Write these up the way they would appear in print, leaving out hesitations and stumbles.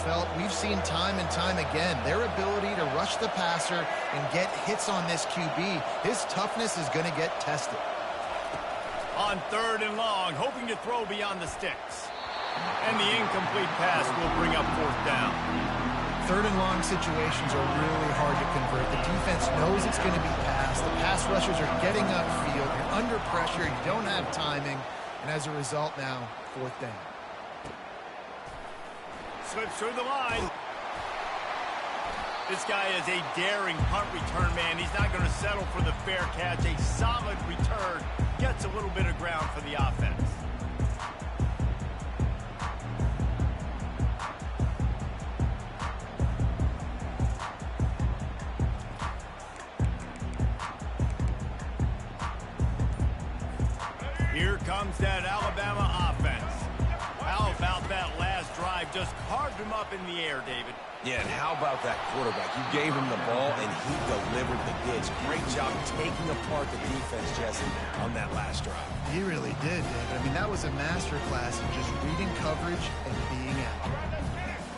felt we've seen time and time again. Their ability to rush the passer and get hits on this QB, his toughness is going to get tested. On 3rd and long, hoping to throw beyond the sticks. And the incomplete pass will bring up 4th down. 3rd and long situations are really hard to convert. The defense knows it's going to be passed. The pass rushers are getting upfield. You're under pressure. You don't have timing. And as a result now, 4th down. Slips through the line. This guy is a daring punt return man. He's not going to settle for the fair catch. A solid return. Gets a little bit of ground for the offense. Here comes that Alabama offense. How about that last drive? Just carved him up in the air, David. Yeah, and how about that quarterback? You gave him the ball, and he delivered the goods. Great job taking apart the defense, Jesse, on that last drive. He really did, David. I mean, that was a masterclass in just reading coverage and being out.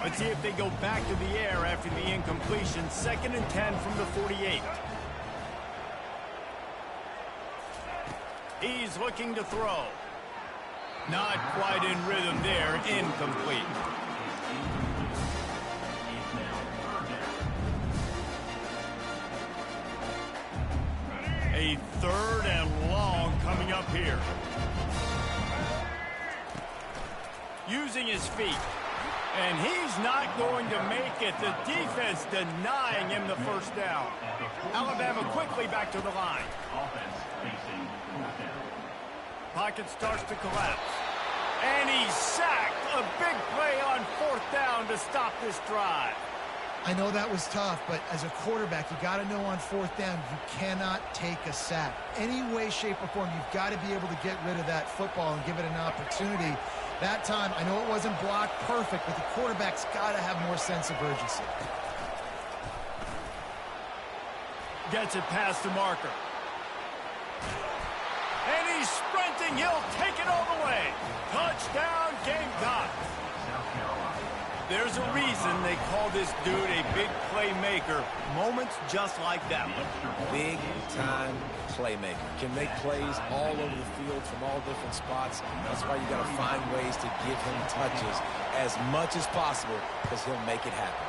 Let's see if they go back to the air after the incompletion. 2nd and 10 from the 48. He's looking to throw. Not quite in rhythm there. Incomplete. A 3rd and long coming up here. Using his feet. And he's not going to make it. The defense denying him the 1st down. Alabama quickly back to the line. Pocket starts to collapse. And he's sacked. A big play on 4th down to stop this drive. I know that was tough, but as a quarterback, you got to know on 4th down, you cannot take a sack. Any way, shape, or form, you've got to be able to get rid of that football and give it an opportunity. That time, I know it wasn't blocked perfect, but the quarterback's got to have more sense of urgency. Gets it past the marker. And he's sprinting. He'll take it all the way. Touchdown, Gamecocks. There's a reason they call this dude a big playmaker. Moments just like that one. Big-time playmaker. Can make plays all over the field from all different spots. That's why you got to find ways to give him touches as much as possible because he'll make it happen.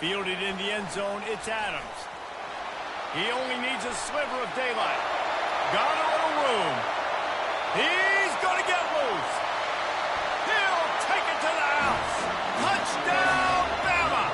Fielded in the end zone, it's Adams. He only needs a sliver of daylight. Got a little room. He's going to get loose. He'll take it to the house. Touchdown, Bama.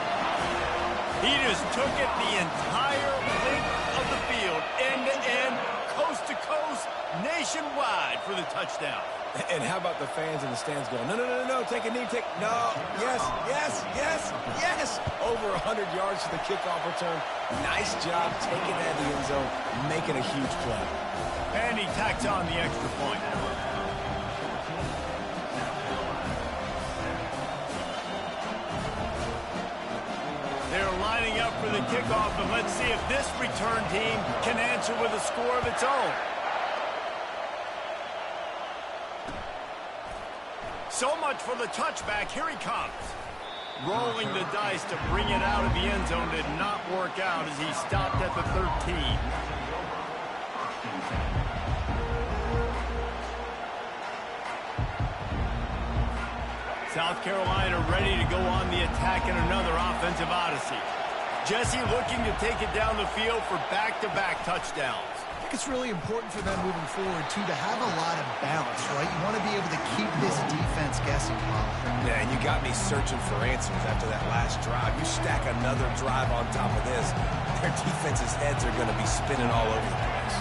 He just took it the entire length of the field, end to end, coast to coast, nationwide for the touchdown. And how about the fans in the stands going, no, no, no, no, take a knee, no, yes, yes, yes, yes. Over 100 yards to the kickoff return. Nice job taking that in the end zone, making a huge play. And he tacks on the extra point. They're lining up for the kickoff, and let's see if this return team can answer with a score of its own. So much for the touchback. Here he comes. Rolling the dice to bring it out of the end zone did not work out as he stopped at the 13. South Carolina ready to go on the attack in another offensive odyssey. Jesse looking to take it down the field for back-to-back touchdowns. I think it's really important for them moving forward, too, to have a lot of balance, right? You want to be able to keep this defense guessing. Yeah, and you got me searching for answers after that last drive. You stack another drive on top of this, their defense's heads are going to be spinning all over the place.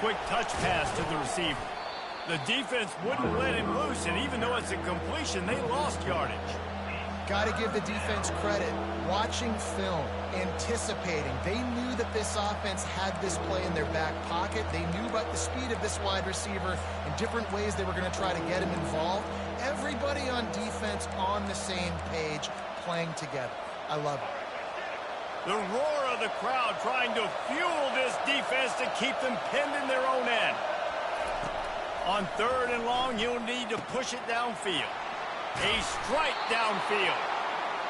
Quick touch pass to the receiver. The defense wouldn't let him loose, and even though it's a completion, they lost yardage. Got to give the defense credit. Watching film, anticipating. They knew that this offense had this play in their back pocket. They knew about the speed of this wide receiver and different ways they were going to try to get him involved. Everybody on defense on the same page, playing together. I love it. The roar of the crowd trying to fuel this defense to keep them pinned in their own end. On 3rd and long, he'll need to push it downfield. A strike downfield.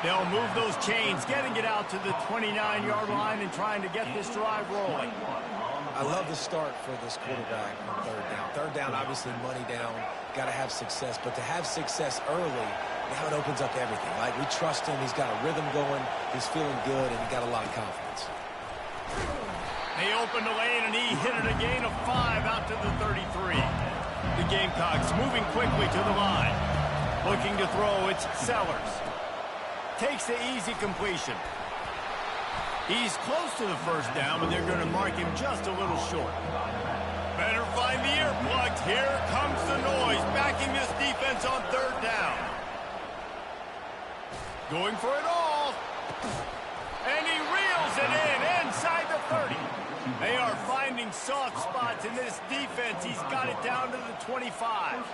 They'll move those chains, getting it out to the 29-yard line and trying to get this drive rolling. I love the start for this quarterback on 3rd down. 3rd down, obviously money down, got to have success. But to have success early, now it opens up everything. Like, we trust him. He's got a rhythm going. He's feeling good, and he got a lot of confidence. They opened the lane, and he hit it a gain of 5 out to the 33. The Gamecocks moving quickly to the line. Looking to throw, it's Sellers. Takes the easy completion. He's close to the 1st down, but they're going to mark him just a little short. Better find the earplugs. Here comes the noise, backing this defense on 3rd down. Going for it all. And he reels it in inside the 30. They are finding soft spots in this defense. He's got it down to the 25.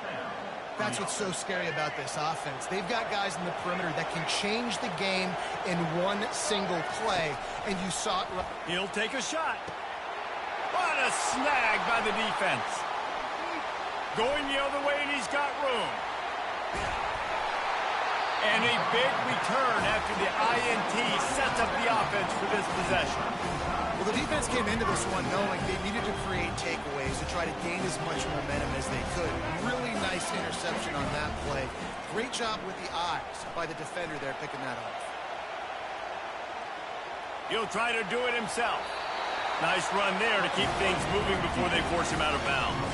That's what's so scary about this offense. They've got guys in the perimeter that can change the game in one single play, and you saw it. He'll take a shot. What a snag by the defense. Going the other way, and he's got room. And a big return after the INT sets up the offense for this possession. Well, the defense came into this one knowing they needed to create takeaways to try to gain as much momentum as they could. Really nice interception on that play. Great job with the eyes by the defender there picking that off. He'll try to do it himself. Nice run there to keep things moving before they force him out of bounds.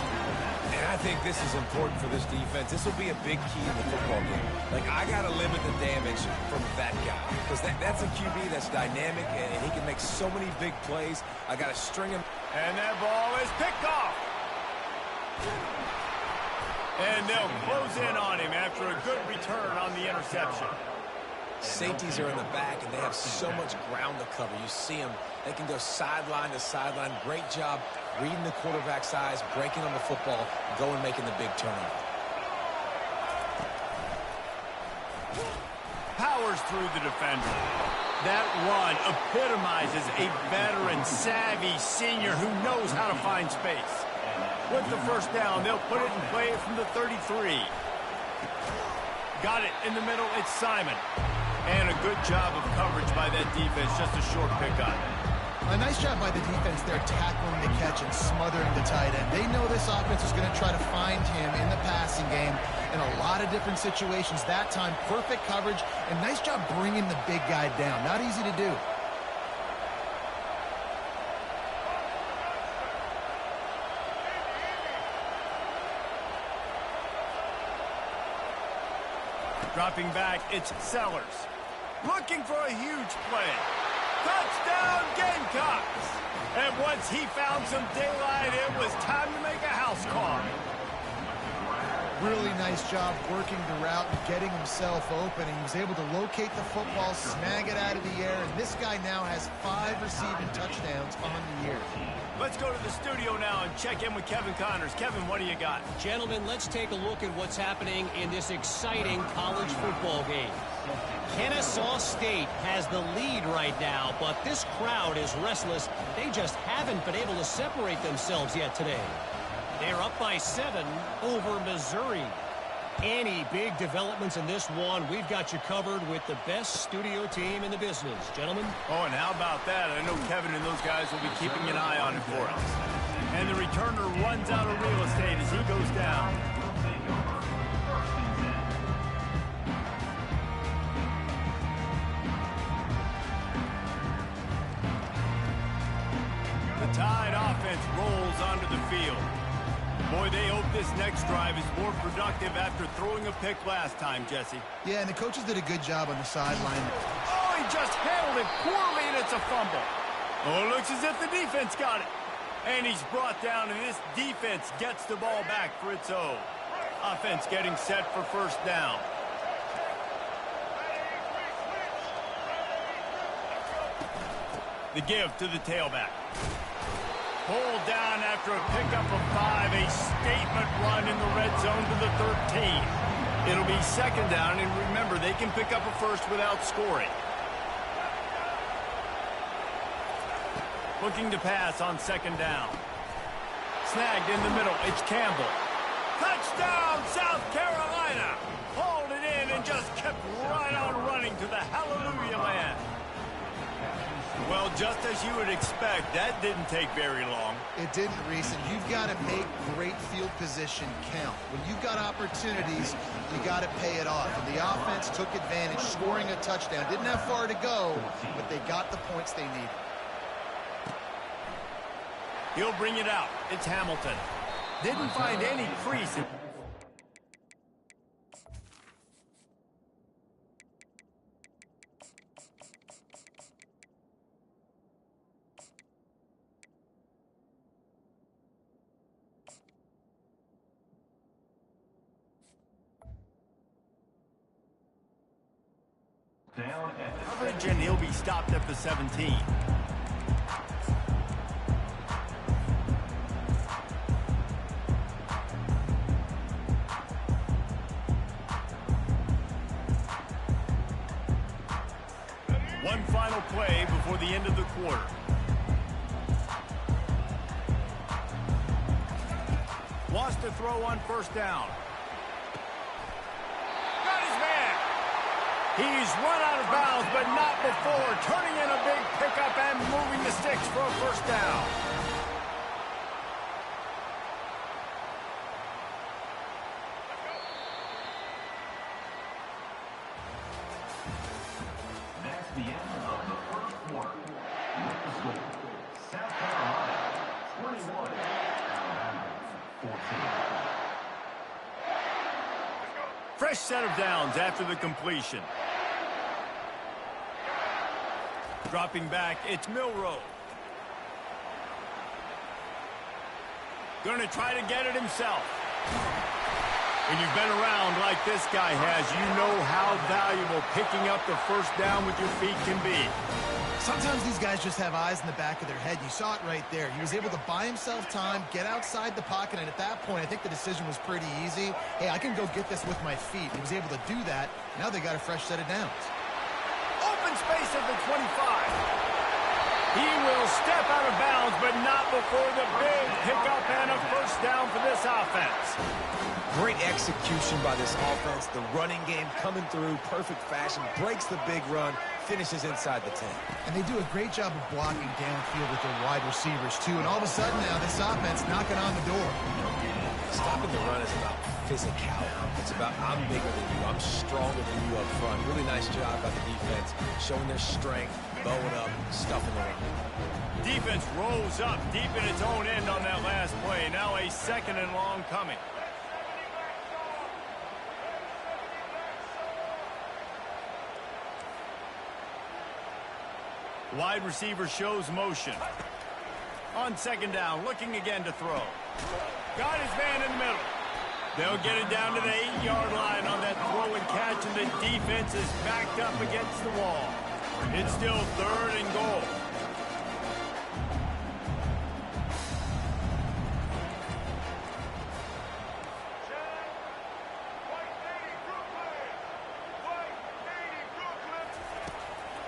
And I think this is important for this defense. This will be a big key in the football game. Like, I got to limit the damage from that guy. Because that's a QB that's dynamic, and he can make so many big plays. I got to string him. And that ball is picked off. And they'll close in on him after a good return on the interception. Safeties are in the back, and they have so much ground to cover. You see them. They can go sideline to sideline. Great job reading the quarterback's eyes, breaking on the football, going making the big turnover. Powers through the defender. That run epitomizes a veteran, savvy senior who knows how to find space. With the 1st down, they'll put it in play from the 33. Got it in the middle. It's Simon. And a good job of coverage by that defense. Just a short pickup. A nice job by the defense there tackling the catch and smothering the tight end. They know this offense is going to try to find him in the passing game in a lot of different situations. That time, perfect coverage, and nice job bringing the big guy down. Not easy to do. Dropping back, it's Sellers. Looking for a huge play. Touchdown, Gamecocks! And once he found some daylight, it was time to make a house call. Really nice job working the route and getting himself open. He was able to locate the football, snag it out of the air, and this guy now has 5 receiving touchdowns on the year. Let's go to the studio now and check in with Kevin Connors. Kevin, what do you got? Gentlemen, let's take a look at what's happening in this exciting college football game. Kennesaw State has the lead right now, but this crowd is restless. They just haven't been able to separate themselves yet today. They're up by 7 over Missouri. Any big developments in this one, we've got you covered with the best studio team in the business. Gentlemen? Oh, and how about that? I know Kevin and those guys will be keeping an eye on it for us. And the returner runs out of real estate as he goes down. The Tide offense rolls onto the field. Boy, they hope this next drive is more productive after throwing a pick last time, Jesse. Yeah, and the coaches did a good job on the sideline. Oh, he just handled it poorly, and it's a fumble. Oh, it looks as if the defense got it. And he's brought down, and this defense gets the ball back for its own. Offense getting set for 1st down. The give to the tailback. Pulled down after a pickup of 5, a statement run in the red zone to the 13. It'll be 2nd down, and remember, they can pick up a first without scoring. Looking to pass on 2nd down. Snagged in the middle, it's Campbell. Touchdown, South Carolina! Hauled it in and just kept right on running to the hallelujah land. Well, just as you would expect, that didn't take very long. It didn't, Reese, and you've got to make great field position count. When you've got opportunities, you got to pay it off. And the offense took advantage, scoring a touchdown. Didn't have far to go, but they got the points they needed. He'll bring it out. It's Hamilton. Didn't find any crease. Coverage, and he'll be stopped at the 17. One final play before the end of the quarter. Wants to throw on first down. Got his man. He's run out of bounds, but not before turning in a big pickup and moving the sticks for a first down. That's the end of the first quarter. With the score, South Carolina 21, Alabama 14. Fresh set of downs after the completion. Dropping back, it's Milroe. Going to try to get it himself. When you've been around like this guy has, you know how valuable picking up the first down with your feet can be. Sometimes these guys just have eyes in the back of their head. You saw it right there. He was able to buy himself time, get outside the pocket, and at that point, I think the decision was pretty easy. Hey, I can go get this with my feet. He was able to do that. Now they got a fresh set of downs. Open space at the 25. He will step out of bounds, but not before the big pickup and a first down for this offense. Great execution by this offense. The running game coming through, perfect fashion, breaks the big run, finishes inside the 10. And they do a great job of blocking downfield with their wide receivers, too. And all of a sudden now, this offense knocking on the door. Stopping the run is about physicality. It's about I'm bigger than you, I'm stronger than you up front. Really nice job by the defense, showing their strength, bowing up, stuffing the run. Defense rolls up deep in its own end on that last play. Now a second and long coming. Wide receiver shows motion. On second down, looking again to throw. Got his man in the middle. They'll get it down to the 8-yard line on that throw and catch, and the defense is backed up against the wall. It's still third and goal.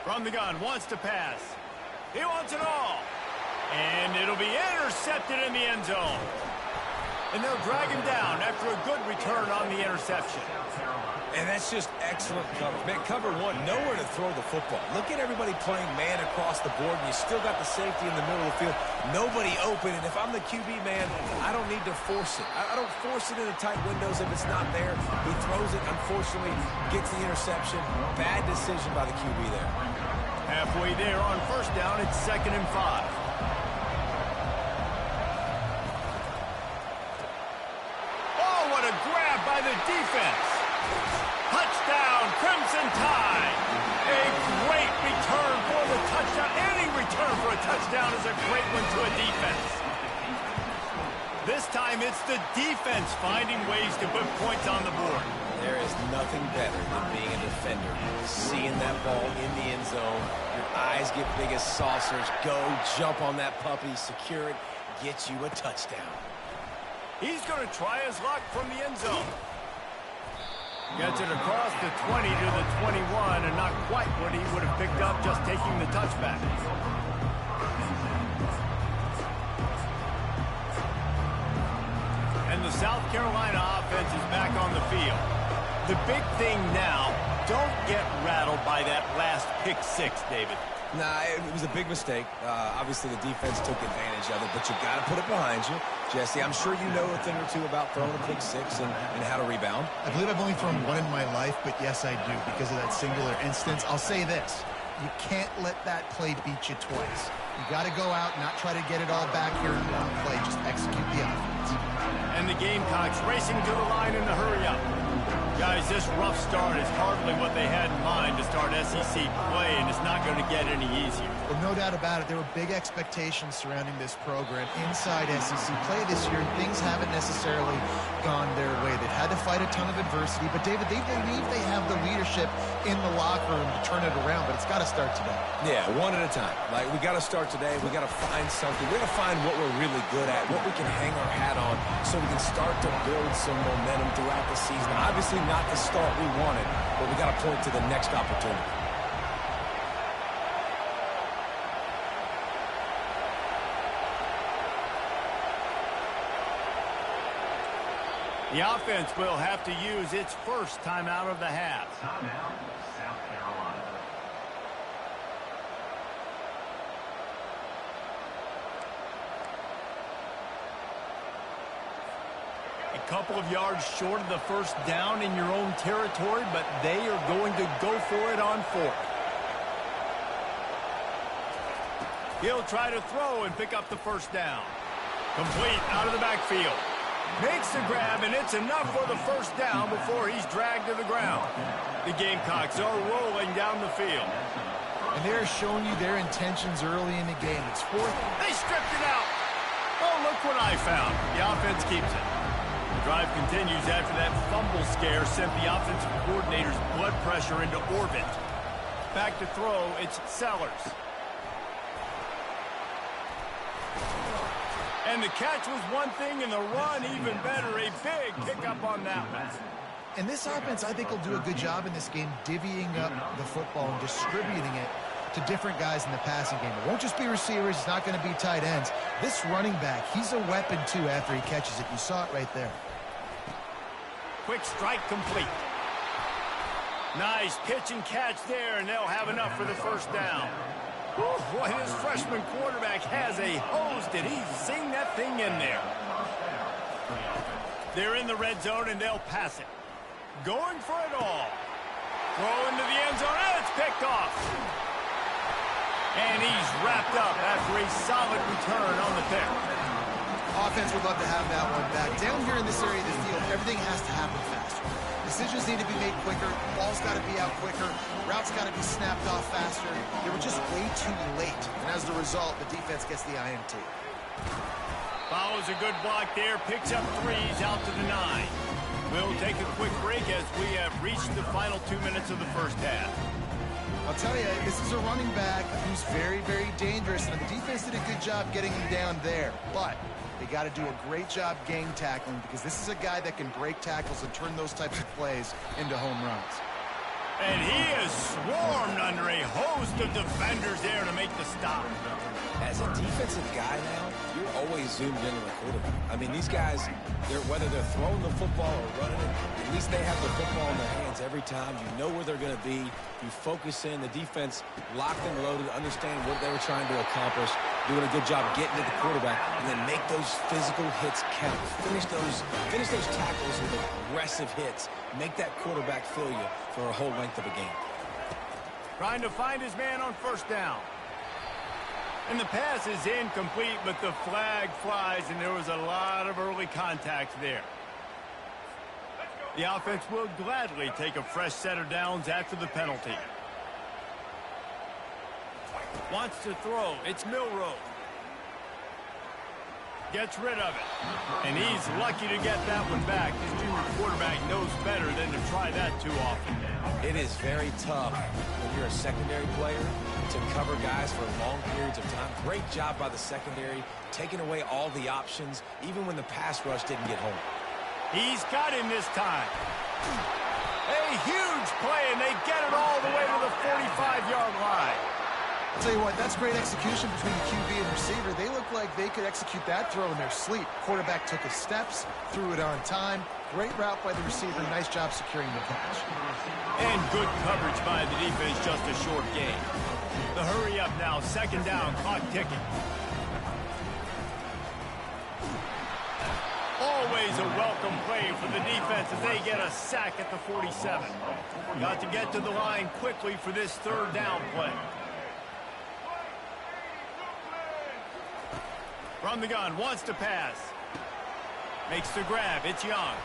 From the gun, wants to pass. He wants it all. And it'll be intercepted in the end zone. And they'll drag him down after a good return on the interception. And that's just excellent cover. Man, cover one, nowhere to throw the football. Look at everybody playing man across the board, and you still got the safety in the middle of the field. Nobody open, and if I'm the QB man, I don't need to force it. I don't force it into tight windows if it's not there. He throws it, unfortunately, gets the interception. Bad decision by the QB there. Halfway there on first down, it's 2nd and 5. Oh, what a grab by the defense. Touchdown, Crimson Tide. A great return for the touchdown. Any return for a touchdown is a great one to a defense. This time it's the defense finding ways to put points on the board. There is nothing better than being a defender. Seeing that ball in the end zone, your eyes get big as saucers. Go, jump on that puppy, secure it, get you a touchdown. He's going to try his luck from the end zone. Gets it across the 20 to the 21, and not quite what he would have picked up just taking the touchback. And the South Carolina offense is back on the field. The big thing now, don't get rattled by that last pick six, David. Nah, it was a big mistake. Obviously, the defense took advantage of it, but you got to put it behind you. Jesse, I'm sure you know a thing or two about throwing a pick six and how to rebound. I believe I've only thrown one in my life, but yes, I do, because of that singular instance. I'll say this. You can't let that play beat you twice. You got to go out and not try to get it all back here in one play. Just execute the offense. And the Gamecocks racing to the line in the hurry up. Guys, this rough start is hardly what they had in mind to start SEC play, and it's not going to get any easier. Well, no doubt about it. There were big expectations surrounding this program inside SEC play this year, and things haven't necessarily gone their way. They've had to fight a ton of adversity, but, David, they believe they have the leadership in the locker room to turn it around, but it's got to start today. Yeah, one at a time. Like, we got to start today. We got to find something. We got to find what we're really good at, what we can hang our hat on, so we can start to build some momentum throughout the season. Obviously, not the start we wanted, but we got to point to the next opportunity. The offense will have to use its first timeout of the half. Timeout, South Carolina. A couple of yards short of the first down in your own territory, but they are going to go for it on fourth. He'll try to throw and pick up the first down. Complete out of the backfield. Makes the grab, and it's enough for the first down before he's dragged to the ground. The Gamecocks are rolling down the field. And they're showing you their intentions early in the game. It's fourth. They stripped it out. Oh, look what I found. The offense keeps it. The drive continues after that fumble scare sent the offensive coordinator's blood pressure into orbit. Back to throw, it's Sellers. And the catch was one thing, and the run even better. A big pickup on that one. And this offense, I think, will do a good job in this game divvying up the football and distributing it to different guys in the passing game. It won't just be receivers. It's not going to be tight ends. This running back, he's a weapon, too, after he catches it. You saw it right there. Quick strike complete. Nice pitch and catch there, and they'll have enough for the first down. Whew, boy, this freshman quarterback has a hose. Did he zing that thing in there? They're in the red zone, and they'll pass it. Going for it all. Throw into the end zone, and it's picked off. And he's wrapped up after a solid return on the pick. Offense would love to have that one back. Down here in this area of the field, everything has to happen faster. Decisions need to be made quicker. Ball's got to be out quicker. Routes got to be snapped off faster. They were just way too late. And as a result, the defense gets the INT. Follows a good block there. Picks up threes out to the 9. We'll take a quick break as we have reached the final 2 minutes of the first half. I'll tell you, this is a running back who's very, very dangerous. And the defense did a good job getting him down there. But they got to do a great job gang tackling, because this is a guy that can break tackles and turn those types of plays into home runs. And he is swarmed under a host of defenders there to make the stop. As a defensive guy now, you're always zoomed into the quarterback. I mean, these guys, whether they're throwing the football or running it, at least they have the football in their hands every time. You know where they're going to be. You focus in. The defense locked and loaded, understand what they were trying to accomplish, doing a good job getting to the quarterback, and then make those physical hits count. Finish those tackles with aggressive hits. Make that quarterback feel you for a whole length of a game. Trying to find his man on first down. And the pass is incomplete, but the flag flies, and there was a lot of early contact there. The offense will gladly take a fresh set of downs after the penalty. Wants to throw. It's Milroe. Gets rid of it. And he's lucky to get that one back. His junior quarterback knows better than to try that too often. It is very tough when you're a secondary player to cover guys for long periods of time. Great job by the secondary, taking away all the options, even when the pass rush didn't get home. He's got him this time. A huge play, and they get it all the way to the 45-yard line. I'll tell you what, that's great execution between the QB and receiver. They look like they could execute that throw in their sleep. Quarterback took his steps, threw it on time. Great route by the receiver. Nice job securing the catch. And good coverage by the defense, just a short gain. The hurry up now, second down, clock ticking. Always a welcome play for the defense as they get a sack at the 47. Got to get to the line quickly for this third down play. From the gun, wants to pass. Makes the grab, it's Young.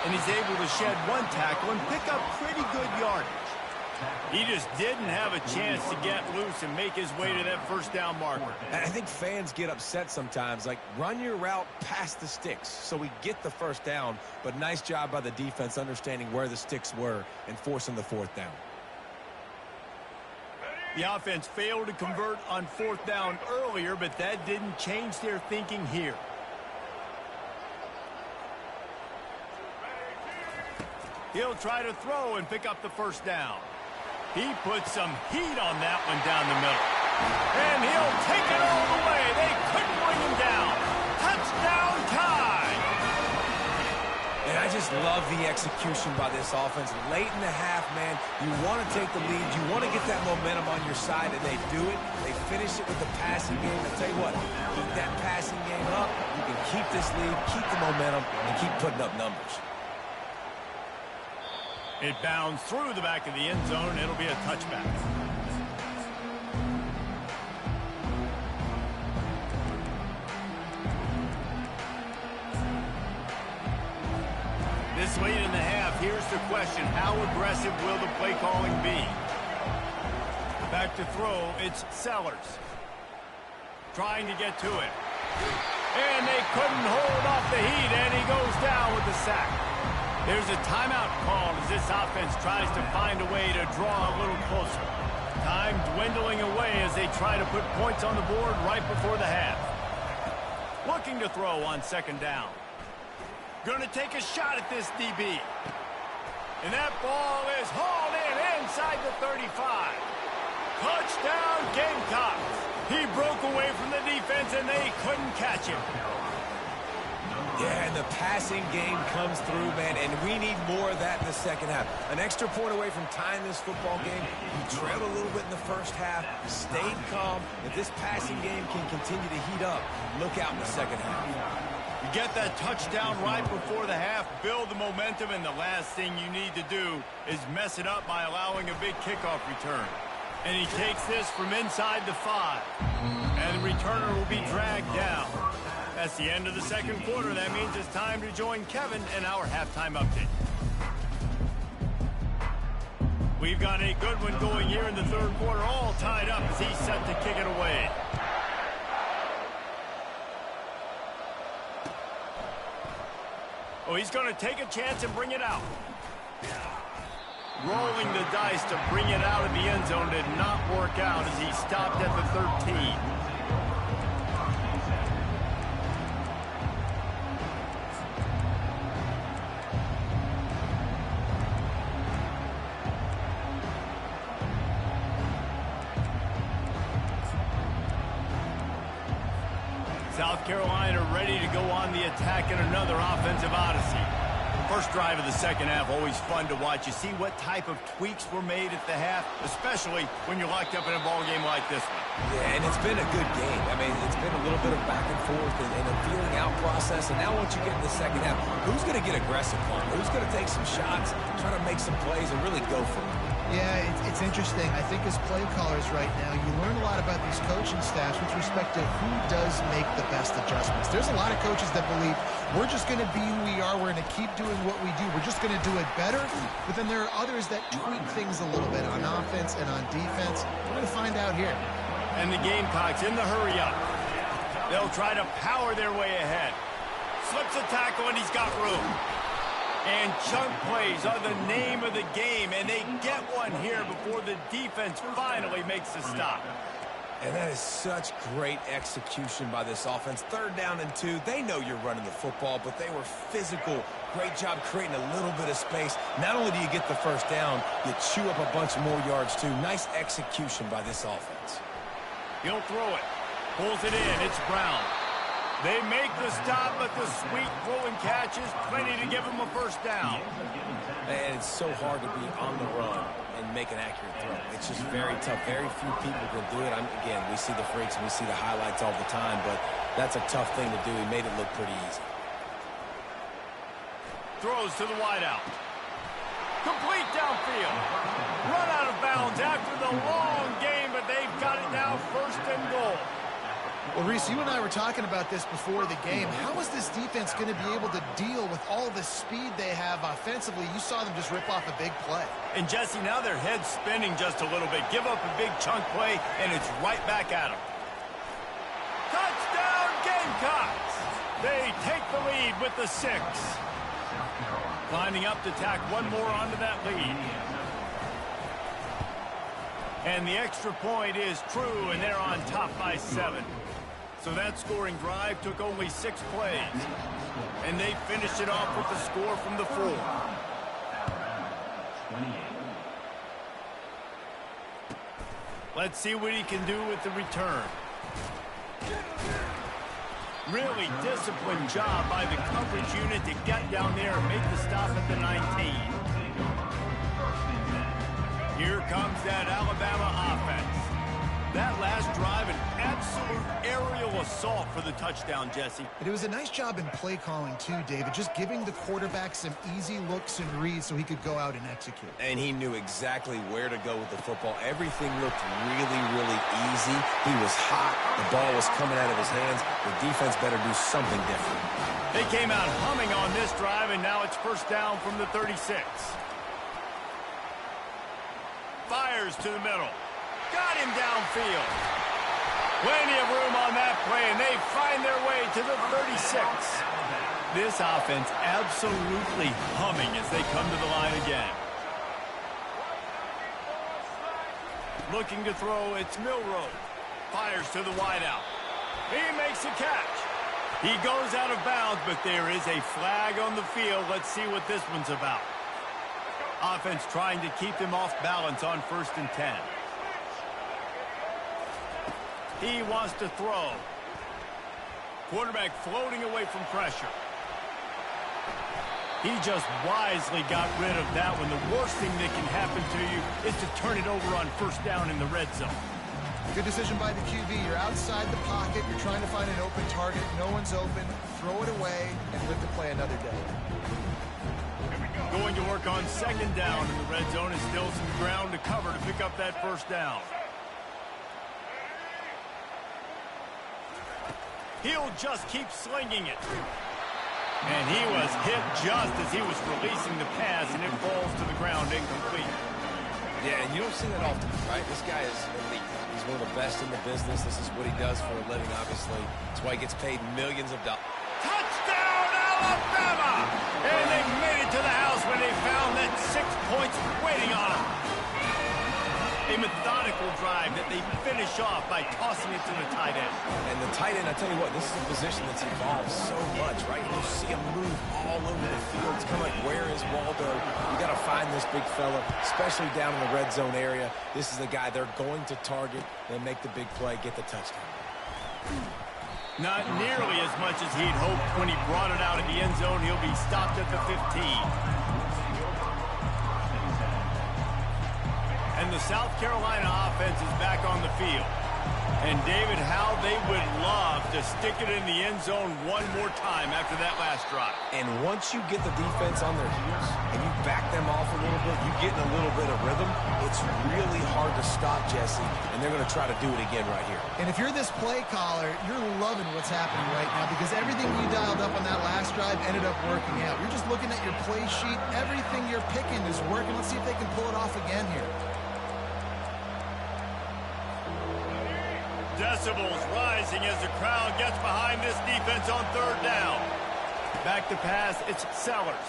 And he's able to shed one tackle and pick up pretty good yardage. He just didn't have a chance to get loose and make his way to that first down marker. I think fans get upset sometimes, like run your route past the sticks so we get the first down, but nice job by the defense understanding where the sticks were and forcing the fourth down. The offense failed to convert on fourth down earlier, but that didn't change their thinking here. He'll try to throw and pick up the first down. He puts some heat on that one down the middle. And he'll take it all the way. They couldn't bring him down. Touchdown tie. And I just love the execution by this offense. Late in the half, man, you want to take the lead. You want to get that momentum on your side, and they do it. They finish it with the passing game. I tell you what, keep that passing game up. You can keep this lead, keep the momentum, and keep putting up numbers. It bounds through the back of the end zone. It'll be a touchback. This late in the half, here's the question. How aggressive will the play calling be? Back to throw, it's Sellers. Trying to get to it. And they couldn't hold off the heat, and he goes down with the sack. There's a timeout called as this offense tries to find a way to draw a little closer. Time dwindling away as they try to put points on the board right before the half. Looking to throw on second down. Going to take a shot at this DB. And that ball is hauled in inside the 35. Touchdown Gamecocks. He broke away from the defense and they couldn't catch him. Yeah, and the passing game comes through, man, and we need more of that in the second half. An extra point away from tying this football game. You trailed a little bit in the first half, stayed calm. If this passing game can continue to heat up, look out in the second half. You get that touchdown right before the half, build the momentum, and the last thing you need to do is mess it up by allowing a big kickoff return. And he takes this from inside the 5. And the returner will be dragged down. That's the end of the second quarter. That means it's time to join Kevin in our halftime update. We've got a good one going here in the third quarter, all tied up as he's set to kick it away. Oh, he's going to take a chance and bring it out. Rolling the dice to bring it out of the end zone did not work out as he stopped at the 13. South Carolina ready to go on the attack in another offensive odyssey. First drive of the second half, always fun to watch. You see what type of tweaks were made at the half, especially when you're locked up in a ball game like this one. Yeah, and it's been a good game. I mean, it's been a little bit of back and forth and a feeling out process. And now once you get in the second half, who's going to get aggressive on? Who's going to take some shots, try to make some plays, and really go for it? Yeah, it's interesting. I think as play callers right now, you learn a lot about these coaching staffs with respect to who does make the best adjustments. There's a lot of coaches that believe we're just going to be who we are. We're going to keep doing what we do. We're just going to do it better. But then there are others that tweak things a little bit on offense and on defense. We're going to find out here. And the Gamecocks in the hurry up. They'll try to power their way ahead. Slips a tackle and he's got room. And chunk plays are the name of the game, and they get one here before the defense finally makes the stop. And that is such great execution by this offense. 3rd down and 2. They know you're running the football, but they were physical, Great job creating a little bit of space. Not only do you get the first down, you chew up a bunch more yards, too. Nice execution by this offense. He'll throw it. Pulls it in. It's Brown. They make the stop, but the sweet throwing catch is plenty to give him a first down. And it's so hard to be on the run and make an accurate throw. It's just very tough. Very few people can do it. Again, we see the freaks and we see the highlights all the time, but that's a tough thing to do. He made it look pretty easy. Throws to the wideout. Complete downfield. Run out of bounds after the long game, but they've got it now first and goal. Well, Reese, you and I were talking about this before the game. How is this defense going to be able to deal with all the speed they have offensively? You saw them just rip off a big play. And, Jesse, now their head's spinning just a little bit. Give up a big chunk play, and it's right back at them. Touchdown, Gamecocks! They take the lead with the 6. Lining up to tack one more onto that lead. And the extra point is true, and they're on top by 7. So that scoring drive took only 6 plays. And they finished it off with the score from the 4. Let's see what he can do with the return. Really disciplined job by the coverage unit to get down there and make the stop at the 19. Here comes that Alabama offense. That last drive, an absolute aerial assault for the touchdown, Jesse. It was a nice job in play calling, too, David, just giving the quarterback some easy looks and reads so he could go out and execute. And he knew exactly where to go with the football. Everything looked really, really easy. He was hot. The ball was coming out of his hands. The defense better do something different. They came out humming on this drive, and now it's first down from the 36. Fires to the middle. Got him downfield. Plenty of room on that play, and they find their way to the 36. This offense absolutely humming as they come to the line again. Looking to throw, it's Milroe. Fires to the wideout. He makes a catch. He goes out of bounds, but there is a flag on the field. Let's see what this one's about. Offense trying to keep them off balance on 1st and 10. He wants to throw. Quarterback floating away from pressure. He just wisely got rid of that one. The worst thing that can happen to you is to turn it over on 1st down in the red zone. Good decision by the QB. You're outside the pocket. You're trying to find an open target. No one's open. Throw it away and live to play another day. Going to work on 2nd down in the red zone and still some ground to cover to pick up that 1st down. He'll just keep slinging it. And he was hit just as he was releasing the pass, and it falls to the ground incomplete. Yeah, and you don't see that often, right? This guy is elite. He's one of the best in the business. This is what he does for a living, obviously. That's why he gets paid millions of dollars. Touchdown, Alabama! And they made it to the house when they found that 6 points waiting on them. A methodical drive that they finish off by tossing it to the tight end. And the tight end, I tell you what, this is a position that's evolved so much, right? You see him move all over the field. It's kind of like, where is Waldo? You got to find this big fella, especially down in the red zone area. This is the guy they're going to target and make the big play, get the touchdown. Not nearly as much as he'd hoped when he brought it out of the end zone. He'll be stopped at the 15. And the South Carolina offense is back on the field. And, David, how they would love to stick it in the end zone one more time after that last drive. And once you get the defense on their heels and you back them off a little bit, you get in a little bit of rhythm, it's really hard to stop, Jesse, and they're going to try to do it again right here. And if you're this play caller, you're loving what's happening right now because everything you dialed up on that last drive ended up working out. You're just looking at your play sheet. Everything you're picking is working. Let's see if they can pull it off again here. Decibels rising as the crowd gets behind this defense on 3rd down. Back to pass, it's Sellers.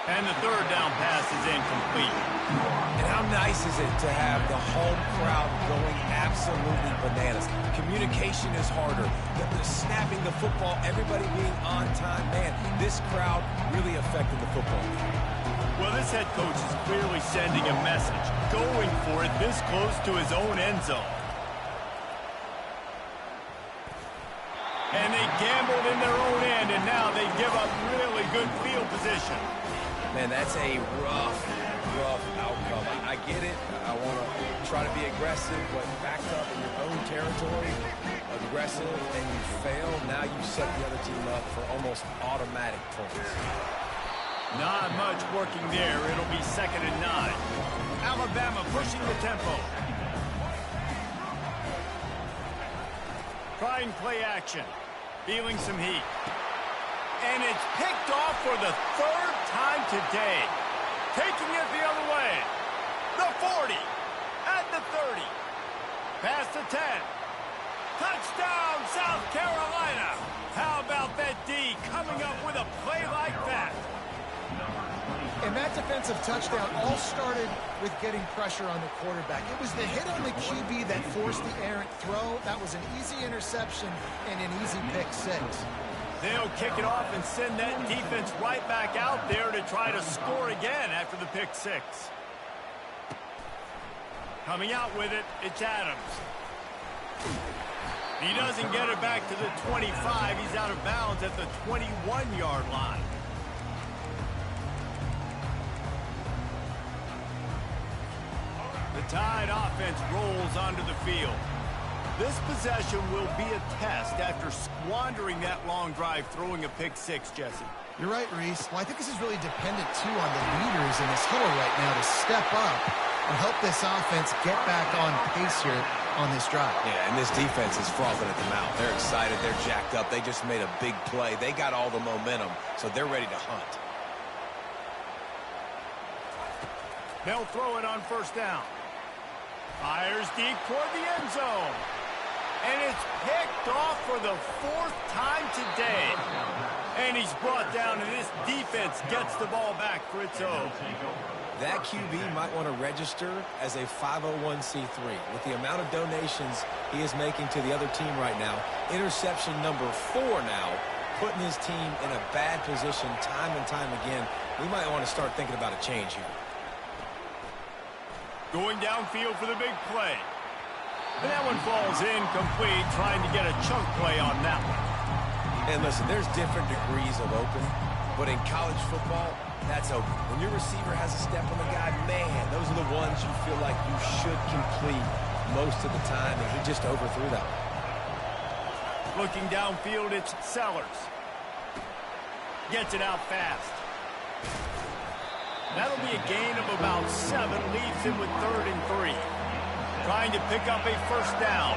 And the third down pass is incomplete. And how nice is it to have the home crowd going absolutely bananas? Communication is harder. The snapping the football, everybody being on time. Man, this crowd really affected the football game. Well, this head coach is clearly sending a message, going for it this close to his own end zone. And they gambled in their own end, and now they give up really good field position. Man, that's a rough outcome. I get it. I want to try to be aggressive, but backed up in your own territory, aggressive, and you fail. Now you set the other team up for almost automatic points. Not much working there. It'll be 2nd and 9. Alabama pushing the tempo. Trying play action. Feeling some heat. And it's picked off for the 3rd time today. Taking it the other way. The 40. At the 30. Past the 10. Touchdown, South Carolina. How about that D coming up with a play like that? And that defensive touchdown all started with getting pressure on the quarterback. It was the hit on the QB that forced the errant throw. That was an easy interception and an easy pick 6. They'll kick it off and send that defense right back out there to try to score again after the pick 6. Coming out with it, it's Adams. He doesn't get it back to the 25. He's out of bounds at the 21-yard line. The Tide offense rolls onto the field. This possession will be a test after squandering that long drive throwing a pick 6, Jesse. You're right, Reese. Well, I think this is really dependent, too, on the leaders in this huddle right now to step up and help this offense get back on pace here on this drive. Yeah, and this defense is frothing at the mouth. They're excited. They're jacked up. They just made a big play. They got all the momentum, so they're ready to hunt. They'll throw it on 1st down. Fires deep toward the end zone. And it's picked off for the 4th time today. And he's brought down, and this defense gets the ball back for its own. That QB might want to register as a 501c3. With the amount of donations he is making to the other team right now, interception number 4 now, putting his team in a bad position time and time again. We might want to start thinking about a change here. Going downfield for the big play. And that one falls incomplete, trying to get a chunk play on that one. And listen, there's different degrees of open, but in college football, that's open. When your receiver has a step on the guy, man, those are the ones you feel like you should complete most of the time, and he just overthrew that one. Looking downfield, it's Sellers. Gets it out fast. That'll be a gain of about 7, leaves him with 3rd and 3. Trying to pick up a 1st down.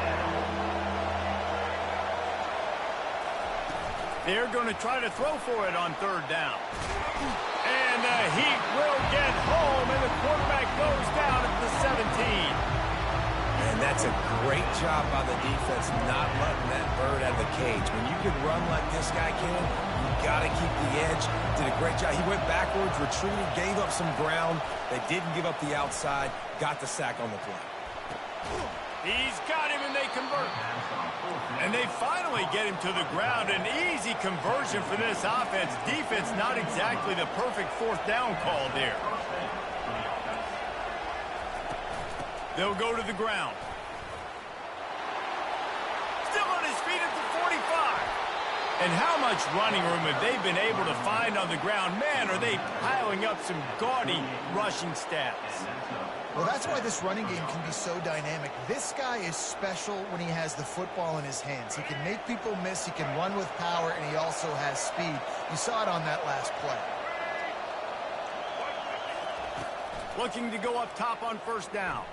They're going to try to throw for it on 3rd down. And the Heat will get home, and the quarterback goes down at the 17. And that's a great job by the defense not letting that bird out of the cage. When you can run like this guy can, you got to keep the edge. Did a great job. He went backwards, retreated, gave up some ground. They didn't give up the outside, got the sack on the play. He's got him, and they convert. And they finally get him to the ground. An easy conversion for this offense. Defense not exactly the perfect 4th down call there. They'll go to the ground. Still on his feet at the 45. And how much running room have they been able to find on the ground? Man, are they piling up some gaudy rushing stats. Well, that's why this running game can be so dynamic. This guy is special when he has the football in his hands. He can make people miss, he can run with power, and he also has speed. You saw it on that last play. Looking to go up top on 1st down.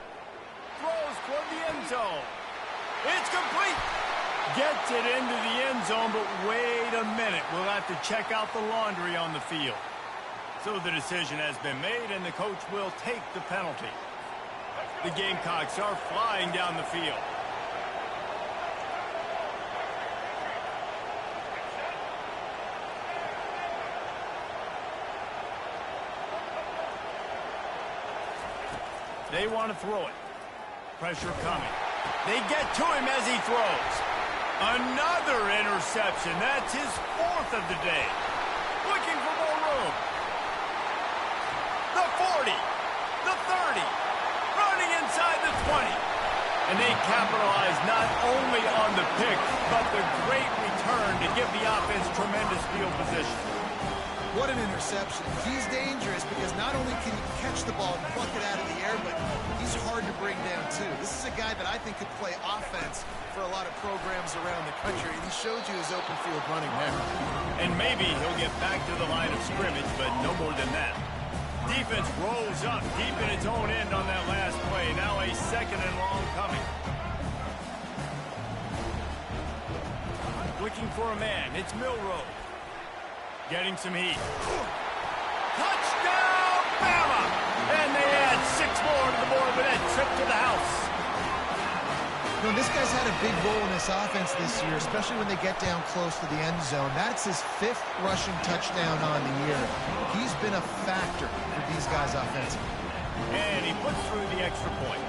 Throws toward the end zone. It's complete. Gets it into the end zone, but wait a minute. We'll have to check out the laundry on the field. So the decision has been made, and the coach will take the penalty. The Gamecocks are flying down the field. They want to throw it. Pressure coming. They get to him as he throws. Another interception. That's his 4th of the day. Looking for more room. The 40. The 30. Running inside the 20. And they capitalize not only on the pick, but the great return to give the offense tremendous field position. What an interception. He's dangerous because not only can he catch the ball and pluck it out of the air, but he's hard to bring down, too. This is a guy that I think could play offense for a lot of programs around the country, and he showed you his open field running there. And maybe he'll get back to the line of scrimmage, but no more than that. Defense rolls up deep in its own end on that last play. Now a 2nd and long coming. Looking for a man. It's Milroe. Getting some heat. Touchdown, Bama! And they add 6 more to the board with that trip to the house. You know, this guy's had a big role in this offense this year, especially when they get down close to the end zone. That's his 5th rushing touchdown on the year. He's been a factor for these guys offensively. And he puts through the extra point.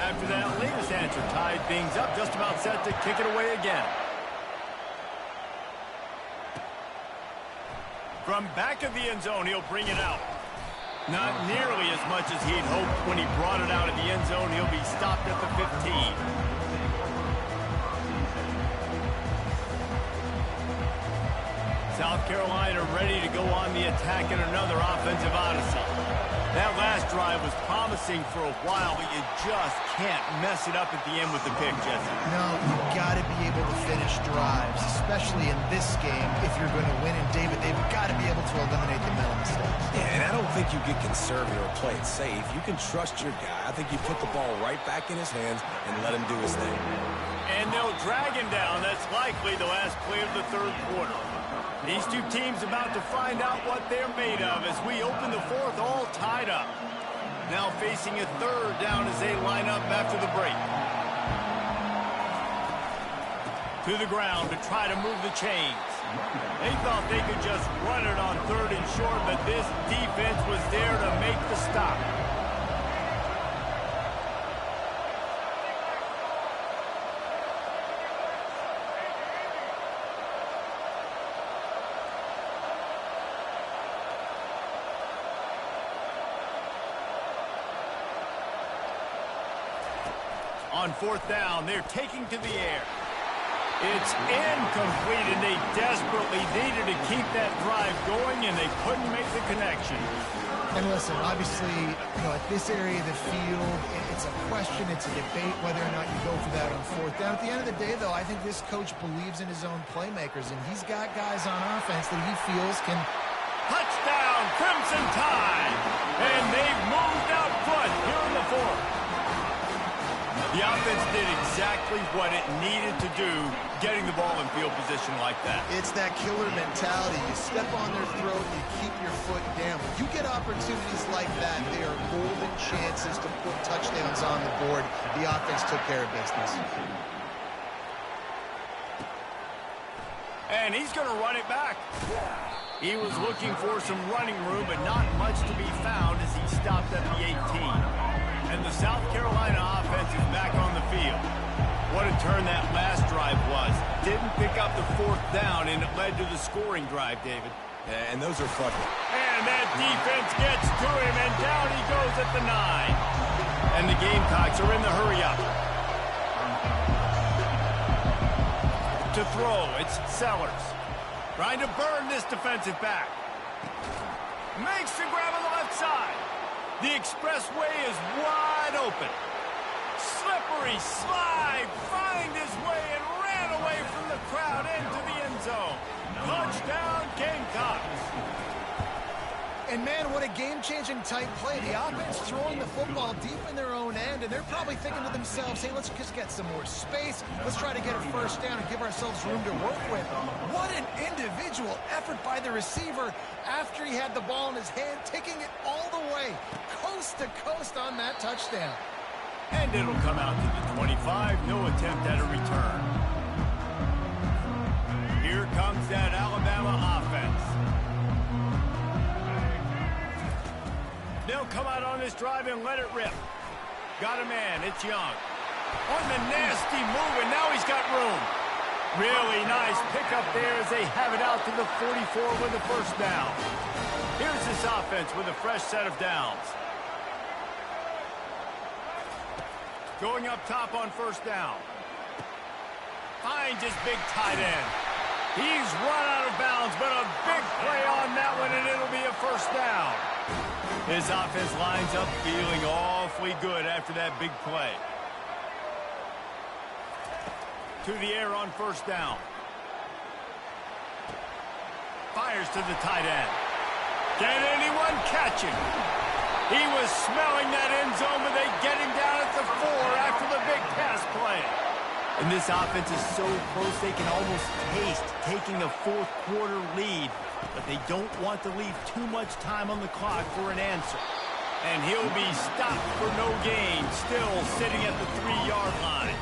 After that latest answer tied things up, just about set to kick it away again. From back of the end zone, he'll bring it out. Not nearly as much as he'd hoped when he brought it out of the end zone. He'll be stopped at the 15. South Carolina ready to go on the attack in another offensive odyssey. That last drive was promising for a while, but you just can't mess it up at the end with the pick, Jesse. No, you've got to be able to finish drives, especially in this game if you're going to win. And David, they've got to be able to eliminate the mental mistakes. Yeah, and I don't think you get conservative or play it safe. You can trust your guy. I think you put the ball right back in his hands and let him do his thing. And they'll drag him down. That's likely the last play of the 3rd quarter. These two teams about to find out what they're made of as we open the 4th all tied up. Now facing a 3rd down as they line up after the break. To the ground to try to move the chains. They thought they could just run it on 3rd and short, but this defense was there to make the stop. On 4th down, they're taking to the air. It's incomplete, and they desperately needed to keep that drive going, and they couldn't make the connection. And listen, obviously, at this area of the field, it's a question, it's a debate whether or not you go for that on 4th down. At the end of the day, though, I think this coach believes in his own playmakers, and he's got guys on offense that he feels can... Touchdown, Crimson Tide! And they've moved out front here in the 4th. The offense did exactly what it needed to do, getting the ball in field position like that. It's that killer mentality. You step on their throat, you keep your foot down. When you get opportunities like that, they are golden chances to put touchdowns on the board. The offense took care of business. And he's going to run it back. He was looking for some running room, but not much to be found as he stopped at the 18. And the South Carolina offense is back on the field. What a turn that last drive was. Didn't pick up the 4th down, and it led to the scoring drive, David. Yeah, and those are fun. And that defense gets to him, and down he goes at the 9. And the Gamecocks are in the hurry-up. To throw, it's Sellers. Trying to burn this defensive back. Makes the grab on the left side. The expressway is wide open. Slippery slide, find his way and ran away from the crowd into the end zone. Touchdown, Gamecocks. And, man, what a game-changing type play. The offense throwing the football deep in their own end, and they're probably thinking to themselves, hey, let's just get some more space. Let's try to get a 1st down and give ourselves room to work with. What an individual effort by the receiver after he had the ball in his hand, taking it all the way, coast to coast on that touchdown. And it'll come out to the 25. No attempt at a return. Here comes that Alabama offense. They'll come out on this drive and let it rip. Got a man. It's Young. On the nasty move, and now he's got room. Really nice pickup there as they have it out to the 44 with a first down. Here's this offense with a fresh set of downs. Going up top on first down. Finds his big tight end. He's run out of bounds, but a big play on that one, and it'll be a first down. His offense lines up feeling awfully good after that big play. To the air on first down. Fires to the tight end. Can anyone catch him? He was smelling that end zone, but they get him down at the 4 after the big pass play. And this offense is so close they can almost taste taking a fourth quarter lead, but they don't want to leave too much time on the clock for an answer. And he'll be stopped for no gain, still sitting at the 3-yard line.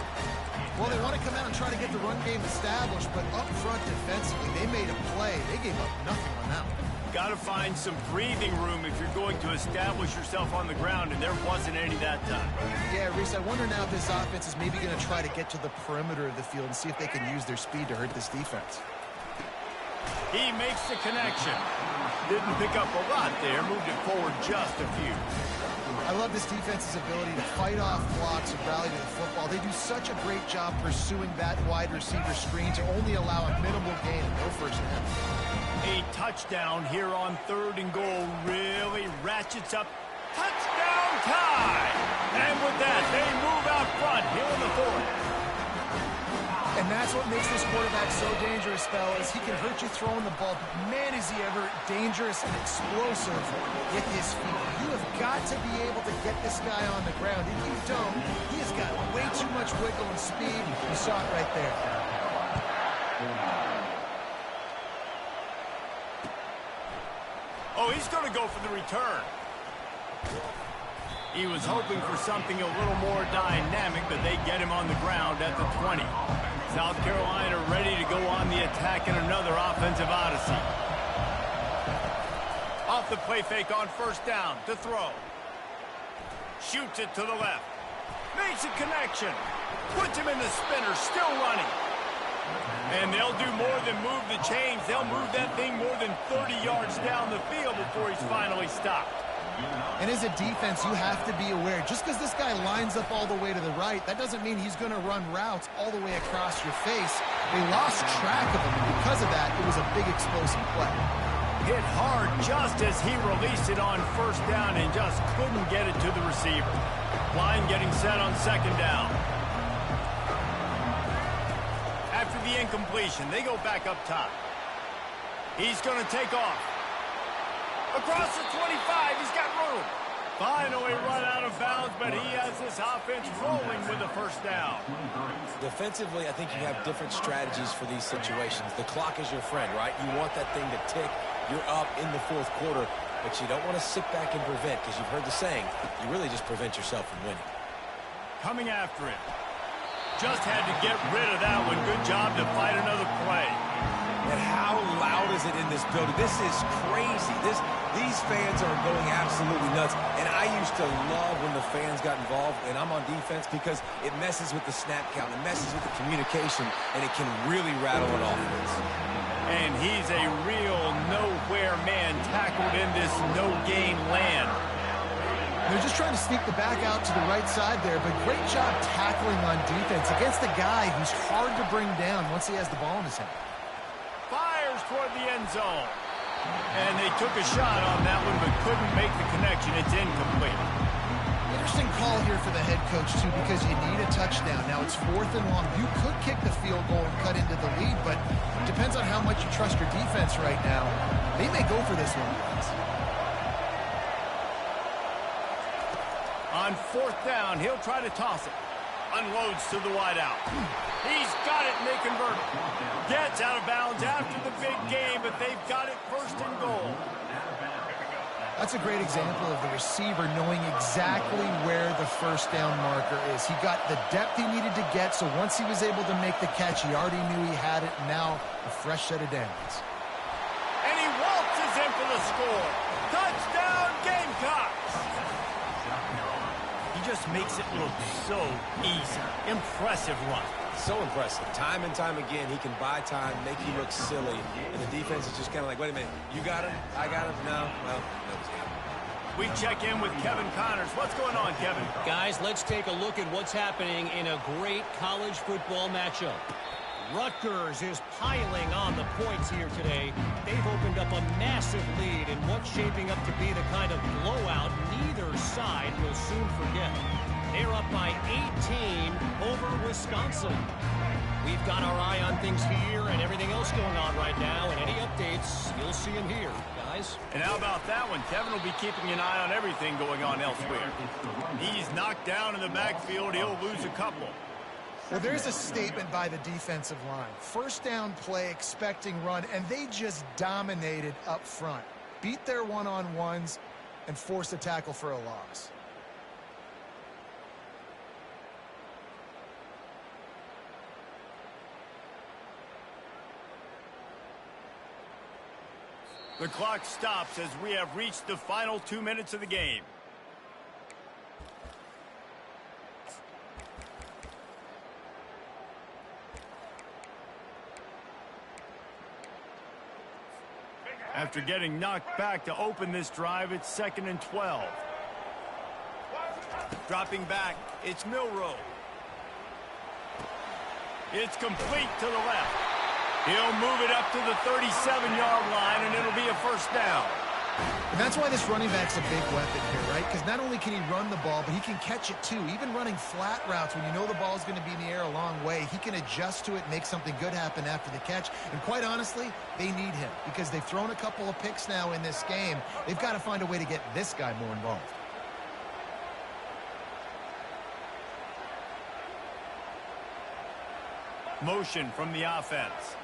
Well, they want to come out and try to get the run game established, but up front defensively, they made a play. They gave up nothing on that one. Got to find some breathing room if you're going to establish yourself on the ground, and there wasn't any that time. Yeah, Reese, I wonder now if this offense is maybe going to try to get to the perimeter of the field and see if they can use their speed to hurt this defense. He makes the connection. Didn't pick up a lot there, moved it forward just a few. I love this defense's ability to fight off blocks and rally to the football. They do such a great job pursuing that wide receiver screen to only allow a minimal gain and no first down. A touchdown here on 3rd and goal really ratchets up. Touchdown tie! And with that, they move out front here in the 4th. And that's what makes this quarterback so dangerous, fellas. He can hurt you throwing the ball, but man, is he ever dangerous and explosive with his feet. You have got to be able to get this guy on the ground. If you don't, he has got way too much wiggle and speed. You saw it right there. Oh, he's going to go for the return. He was hoping for something a little more dynamic, but they get him on the ground at the 20. South Carolina ready to go on the attack in another offensive odyssey. Off the play fake on first down to throw. Shoots it to the left. Makes a connection. Puts him in the spinner, still running. And they'll do more than move the chains. They'll move that thing more than 30 yards down the field before he's finally stopped. And as a defense, you have to be aware, just because this guy lines up all the way to the right, that doesn't mean he's going to run routes all the way across your face. They lost track of him, and because of that, it was a big explosive play. Hit hard just as he released it on first down and just couldn't get it to the receiver. Line getting set on second down. After the incompletion, they go back up top. He's going to take off. Across the 25, he's got room. Finally run out of bounds, but he has this offense rolling with the first down. Defensively, I think you have different strategies for these situations. The clock is your friend, right? You want that thing to tick. You're up in the 4th quarter, but you don't want to sit back and prevent, because you've heard the saying, you really just prevent yourself from winning. Coming after it. Just had to get rid of that one. Good job to fight another play. And how loud is it in this building? This is crazy. These fans are going absolutely nuts. And I used to love when the fans got involved, and I'm on defense, because it messes with the snap count, it messes with the communication, and it can really rattle an offense. And he's a real nowhere man tackled in this no-gain land. They're just trying to sneak the back out to the right side there, but great job tackling on defense against a guy who's hard to bring down once he has the ball in his hand. Fires toward the end zone. And they took a shot on that one, but couldn't make the connection. It's incomplete. Interesting call here for the head coach, too, because you need a touchdown. Now it's 4th and long. You could kick the field goal and cut into the lead, but it depends on how much you trust your defense right now. They may go for this one. On 4th down, he'll try to toss it. Unloads to the wideout. He's got it, and they convert it. Gets out of bounds after the big game, but they've got it 1st and goal. That's a great example of the receiver knowing exactly where the first down marker is. He got the depth he needed to get, so once he was able to make the catch, he already knew he had it, and now a fresh set of downs. And he waltzes in for the score. Touchdown, Gamecocks! You just makes it look so easy. Impressive run. So impressive. Time and time again, he can buy time, make you look silly, and the defense is just kind of like, wait a minute, you got him? I got him? No? Well, nobody's got him. We check in with Kevin Connors. What's going on, Kevin? Guys, let's take a look at what's happening in a great college football matchup. Rutgers is piling on the points here today. They've opened up a massive lead in what's shaping up to be the kind of blowout neither side will soon forget. They're up by 18 over Wisconsin. We've got our eye on things here and everything else going on right now, and any updates, you'll see them here, guys. And how about that one? Kevin will be keeping an eye on everything going on elsewhere. He's knocked down in the backfield. He'll lose a couple. Well, there's a statement by the defensive line. First down play, expecting run, and they just dominated up front. Beat their one-on-ones and forced a tackle for a loss. The clock stops as we have reached the final 2 minutes of the game. After getting knocked back to open this drive, it's 2nd and 12. Dropping back, it's Milroe. It's complete to the left. He'll move it up to the 37-yard line, and it'll be a first down. And that's why this running back's a big weapon here, right? Because not only can he run the ball, but he can catch it too. Even running flat routes, when you know the ball's going to be in the air a long way, he can adjust to it, make something good happen after the catch. And quite honestly, they need him because they've thrown a couple of picks now in this game. They've got to find a way to get this guy more involved. Motion from the offense.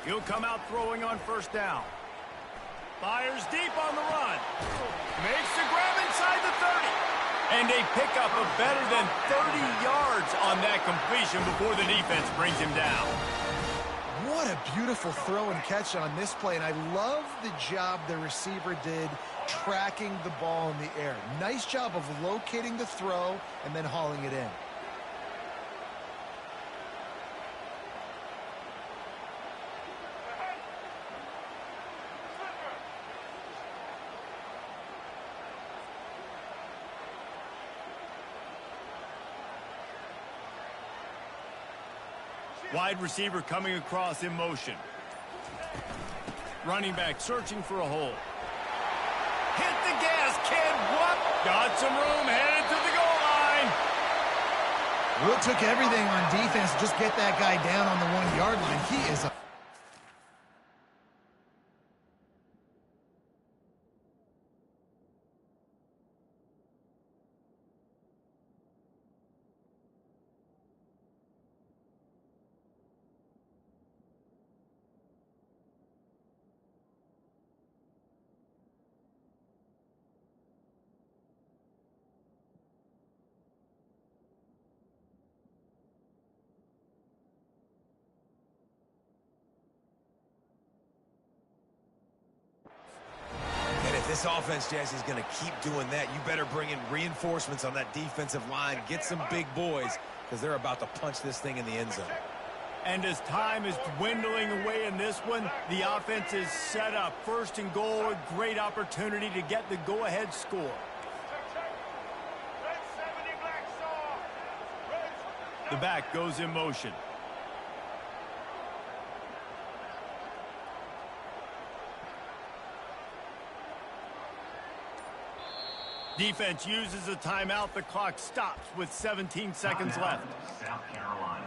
He'll come out throwing on first down. Fires deep on the run. Makes the grab inside the 30. And a pickup of better than 30 yards on that completion before the defense brings him down. What a beautiful throw and catch on this play. And I love the job the receiver did tracking the ball in the air. Nice job of locating the throw and then hauling it in. Wide receiver coming across in motion. Running back searching for a hole. Hit the gas, kid. What? Got some room, headed to the goal line. Well, it took everything on defense to just get that guy down on the 1-yard line. He is a This offense, Jesse, is going to keep doing that. You better bring in reinforcements on that defensive line. Get some big boys because they're about to punch this thing in the end zone. And as time is dwindling away in this one, the offense is set up. 1st and goal, a great opportunity to get the go-ahead score. The back goes in motion. Defense uses a timeout. The clock stops with 17 seconds left. South Carolina.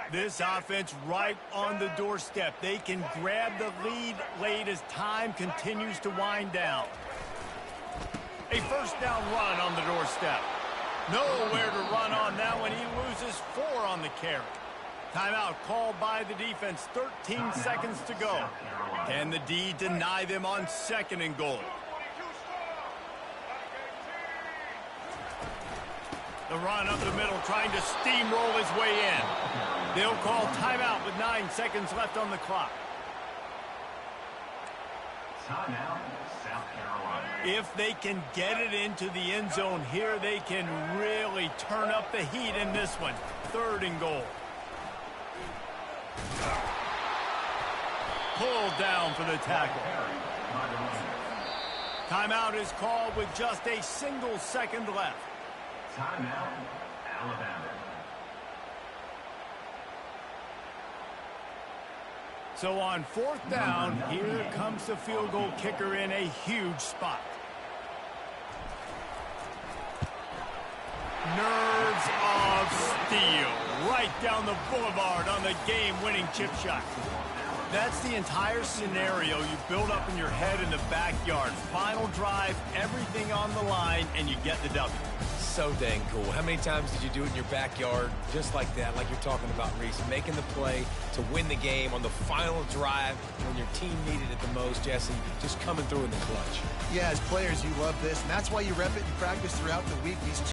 This offense right on the doorstep. They can grab the lead late as time continues to wind down. A first down run on the doorstep. Nowhere to run on that one. He loses 4 on the carry. Timeout called by the defense. 13 seconds to go. Can the D deny them on 2nd and goal? The run up the middle, trying to steamroll his way in. They'll call timeout with 9 seconds left on the clock. Timeout, South Carolina. If they can get it into the end zone here, they can really turn up the heat in this one. 3rd and goal. Pulled down for the tackle. Timeout is called with just a single second left. Timeout, Alabama. So on 4th down, here comes the field goal kicker in a huge spot. Nerves of steel. Right down the boulevard on the game-winning chip shot. That's the entire scenario you build up in your head in the backyard. Final drive, everything on the line, and you get the W. So dang cool. How many times did you do it in your backyard just like that, like you're talking about, Reese? Making the play to win the game on the final drive when your team needed it the most, Jesse, just coming through in the clutch. Yeah, as players, you love this, and that's why you rep it and practice throughout the week. These